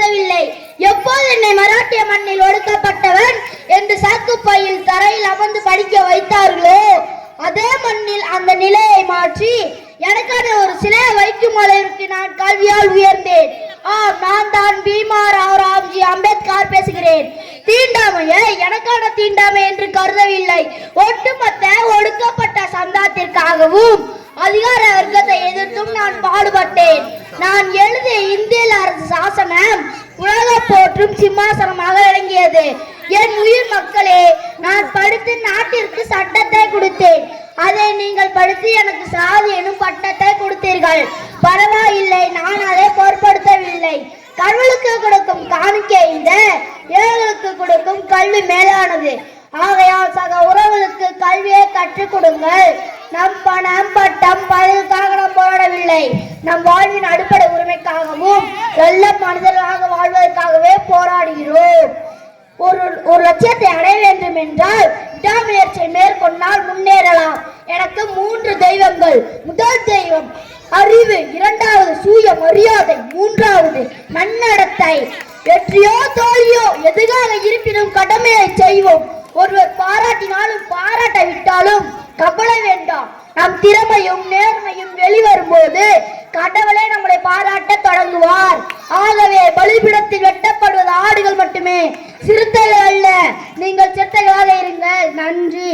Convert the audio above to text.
பொருட்படுத்தவில்லை. எப்போது என்னை மராட்டிய மண்ணில் ஒடுக்கப்பட்டவன் என்று சாக்குப்பையில் தரையில் அமர்ந்து படிக்க வைத்தார்களோ அதே மண்ணில் அந்த நிலையை மாற்றி எனக்கான ஒரு சிலையை வைக்கும் அளவிற்கு நான் கல்வியால் உயர்ந்தேன். நான் தான் பீமாராவ் ராம்ஜி அம்பேத்கர் பேசுகிறேன். தீண்டாமையை எனக்கான தீண்டாமை என்று கருதவில்லை. ஒட்டுமொத்த ஒடுக்கப்பட்ட சந்தாத்திற்காகவும் அதிகார வர்க்கத்தை எதிர்த்தும் நான் பாடுபட்டேன். நான் எழுதிய இந்திய அரசு சாசனம் உலக போற்றும் சிம்மாசனமாக விளங்கியது. என் உயிர் மக்களே, நான் படித்து நாட்டிற்கு சட்டத்தை கொடுத்தேன். அதை நீங்கள் படித்து எனக்கு சாதி எனும் பட்டத்தை கொடுத்தீர்கள். பரவாயில்லை, நான் அதை பொருட்படுத்தவில்லை. கடவுளுக்கு கொடுக்கும் காணிக்கை இந்த ஏழைகளுக்கு கொடுக்கும் கல்வி மேலானது. ஆகையால் சக உறவுகளுக்கு கல்வியை கற்றுக் கொடுங்கள். நம் பணம் பட்டம் பதவிக்காக நாம் போராடவில்லை. நம் வாழ்வின் அடிப்படை உரிமைக்காகவும் நல்ல மனிதர்களாக வாழ்வதற்காகவே போராடுகிறோம். ஒரு லட்சியத்தை அடைய வேண்டும் என்றால் விடாமுயற்சியை மேற்கொண்டால் முன்னேறலாம். எனக்கு 3 தெய்வங்கள். முதல் தெய்வம் அறிவு, 2வது சுய மரியாதை, 3வது நன்னடத்தை. வெற்றியோ தோல்வியோ எதுக்காக இருப்பினும் கடமையை செய்வோம். ஒருவர் பாராட்டினாலும் பாராட்ட விட்டாலும் கவலை வேண்டாம். நம் திறமையும் நேர்மையும் வெளிவரும்போது கடவுளே நம்மளை பாராட்ட தொடங்குவார். ஆகவே பலிபீடத்தில் வெட்டப்படுவது ஆடுகள் மட்டுமே, சிறுத்தைகள் அல்ல. நீங்கள் சிறுத்தைகளாக இருங்கள். நன்றி.